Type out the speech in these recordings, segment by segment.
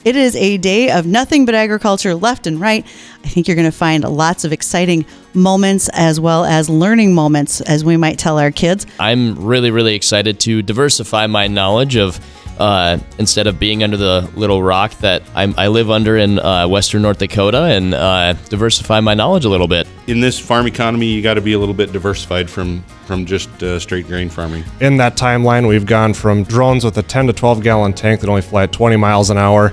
It is a day of nothing but agriculture left and right. I think you're going to find lots of exciting moments as well as learning moments, as we might tell our kids. I'm really, really excited to diversify my knowledge of instead of being under the little rock that I live under in western North Dakota, and diversify my knowledge a little bit. In this farm economy, you got to be a little bit diversified from just straight grain farming. In that timeline, we've gone from drones with a 10 to 12 gallon tank that only fly at 20 miles an hour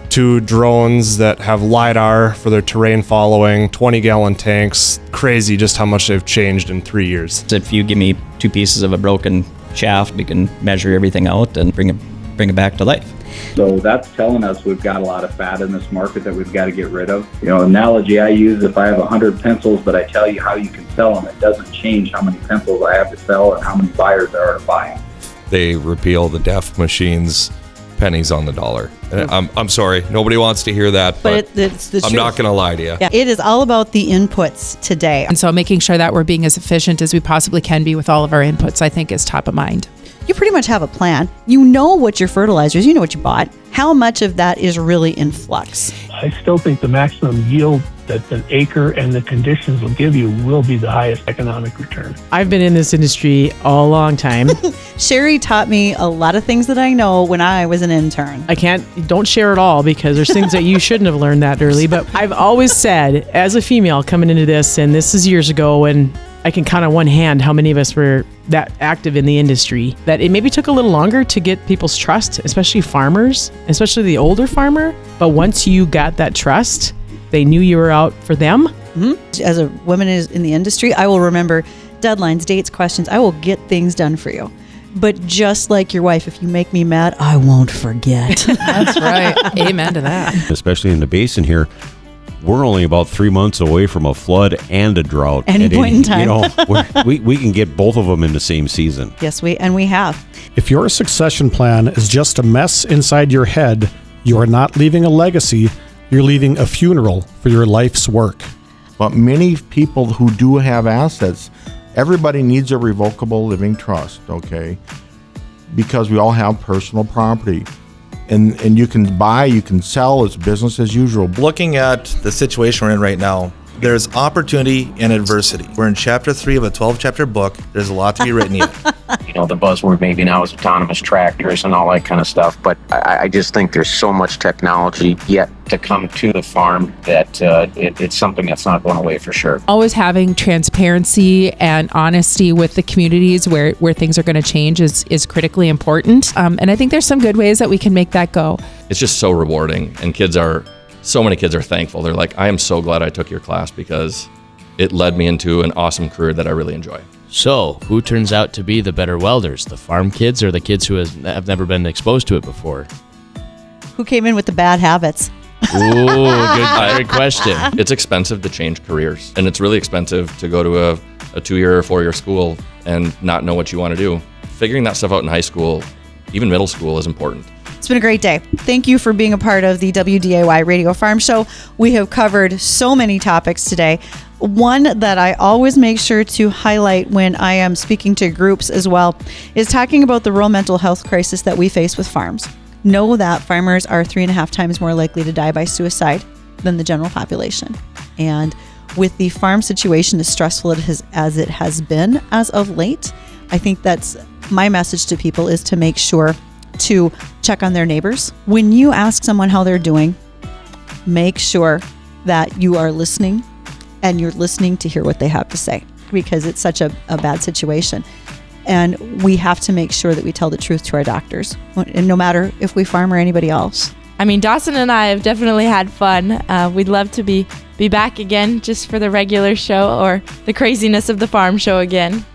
to drones that have LiDAR for their terrain following, 20 gallon tanks. Crazy just how much they've changed in 3 years. If you give me 2 pieces of a broken shaft, we can measure everything out and bring it back to life. So that's telling us we've got a lot of fat in this market that we've got to get rid of. You know, analogy I use, if I have 100 pencils, but I tell you how you can sell them, it doesn't change how many pencils I have to sell and how many buyers there are to buy them. They repeal the deaf machines, pennies on the dollar. I'm sorry, nobody wants to hear that, but it's the truth. I'm not going to lie to you. Yeah, it is all about the inputs today. And so making sure that we're being as efficient as we possibly can be with all of our inputs, I think, is top of mind. You pretty much have a plan. You know what your fertilizers, you know what you bought. How much of that is really in flux? I still think the maximum yield that an acre and the conditions will give you will be the highest economic return. I've been in this industry a long time. Sherry taught me a lot of things that I know when I was an intern. Don't share it all because there's things that you shouldn't have learned that early. But I've always said, as a female coming into this, and this is years ago when I can count on one hand how many of us were that active in the industry, that it maybe took a little longer to get people's trust, especially farmers, especially the older farmer. But once you got that trust, they knew you were out for them. Mm-hmm. As a woman in the industry, I will remember deadlines, dates, questions. I will get things done for you. But just like your wife, if you make me mad, I won't forget. That's right. Amen to that. Especially in the basin here, we're only about 3 months away from a flood and a drought. Any point in time. You know, we can get both of them in the same season. Yes, we have. If your succession plan is just a mess inside your head, you are not leaving a legacy, you're leaving a funeral for your life's work. But many people who do have assets, everybody needs a revocable living trust, okay? Because we all have personal property. And you can buy, you can sell, it's business as usual. Looking at the situation we're in right now, there's opportunity and adversity. We're in chapter 3 of a 12-chapter book. There's a lot to be written yet. You know, the buzzword maybe now is autonomous tractors and all that kind of stuff. But I just think there's so much technology yet to come to the farm that it's something that's not going away for sure. Always having transparency and honesty with the communities where things are going to change is critically important. And I think there's some good ways that we can make that go. It's just so rewarding, and so many kids are thankful. They're like, I am so glad I took your class because it led me into an awesome career that I really enjoy. So, who turns out to be the better welders, the farm kids or the kids who have never been exposed to it before? Who came in with the bad habits? Ooh, good question. It's expensive to change careers, and it's really expensive to go to a 2-year or 4-year school and not know what you want to do. Figuring that stuff out in high school, even middle school, is important. It's been a great day. Thank you for being a part of the WDAY Radio Farm Show. We have covered so many topics today. One that I always make sure to highlight when I am speaking to groups as well is talking about the rural mental health crisis that we face with farms. Know that farmers are 3.5 times more likely to die by suicide than the general population. And with the farm situation as stressful as it has been as of late, I think that's my message to people, is to make sure to check on their neighbors. When you ask someone how they're doing, make sure that you are listening, and you're listening to hear what they have to say, because it's such a bad situation. And we have to make sure that we tell the truth to our doctors, and no matter if we farm or anybody else. I mean, Dawson and I have definitely had fun. We'd love to be back again just for the regular show or the craziness of the farm show again.